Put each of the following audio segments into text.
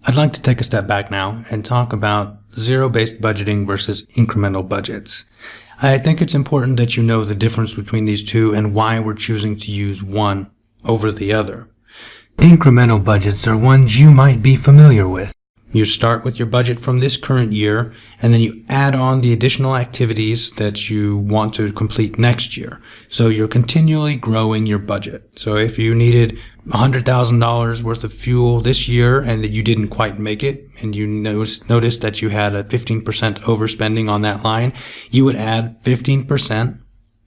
I'd like to take a step back now and talk about zero-based budgeting versus incremental budgets. I think it's important that you know the difference between these two and why we're choosing to use one over the other. Incremental budgets are ones you might be familiar with. You start with your budget from this current year, and then you add on the additional activities that you want to complete next year. So you're continually growing your budget. So if you needed $100,000 worth of fuel this year and that you didn't quite make it, and you noticed that you had a 15% overspending on that line, you would add 15%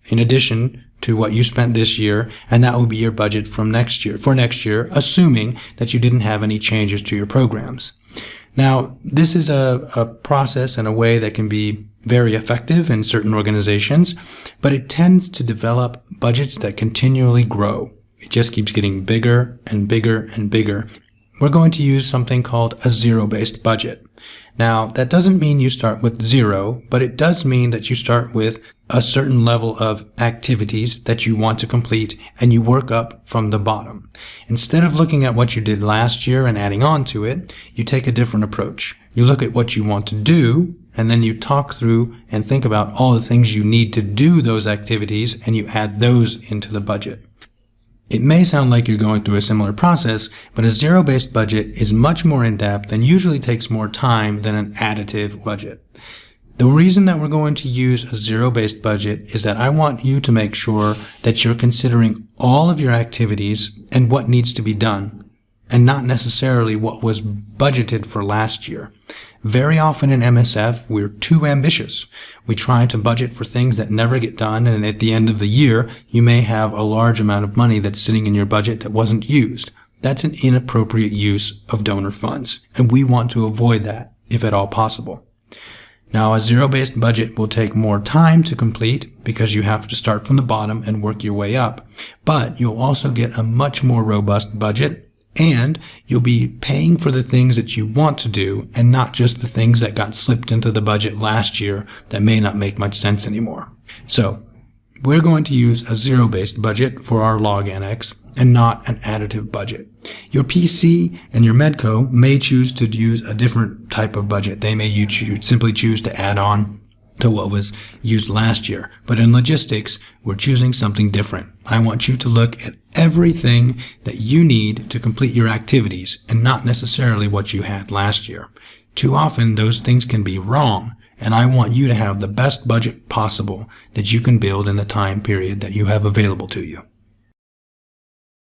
in addition to what you spent this year, and that will be your budget for next year, assuming that you didn't have any changes to your programs. Now, this is a process and a way that can be very effective in certain organizations, but it tends to develop budgets that continually grow. It just keeps getting bigger and bigger and bigger. We're going to use something called a zero-based budget. Now, that doesn't mean you start with zero, but it does mean that you start with a certain level of activities that you want to complete, and you work up from the bottom. Instead of looking at what you did last year and adding on to it, you take a different approach. You look at what you want to do, and then you talk through and think about all the things you need to do those activities, and you add those into the budget. It may sound like you're going through a similar process, but a zero-based budget is much more in-depth and usually takes more time than an additive budget. The reason that we're going to use a zero-based budget is that I want you to make sure that you're considering all of your activities and what needs to be done, and not necessarily what was budgeted for last year. Very often in MSF, we're too ambitious. We try to budget for things that never get done, and at the end of the year, you may have a large amount of money that's sitting in your budget that wasn't used. That's an inappropriate use of donor funds, and we want to avoid that if at all possible. Now, a zero-based budget will take more time to complete because you have to start from the bottom and work your way up, but you'll also get a much more robust budget, and you'll be paying for the things that you want to do and not just the things that got slipped into the budget last year that may not make much sense anymore. So we're going to use a zero-based budget for our log annex and not an additive budget. Your PC and your Medco may choose to use a different type of budget. They may simply choose to add on to what was used last year. But in logistics, we're choosing something different. I want you to look at everything that you need to complete your activities and not necessarily what you had last year. Too often, those things can be wrong, and I want you to have the best budget possible that you can build in the time period that you have available to you.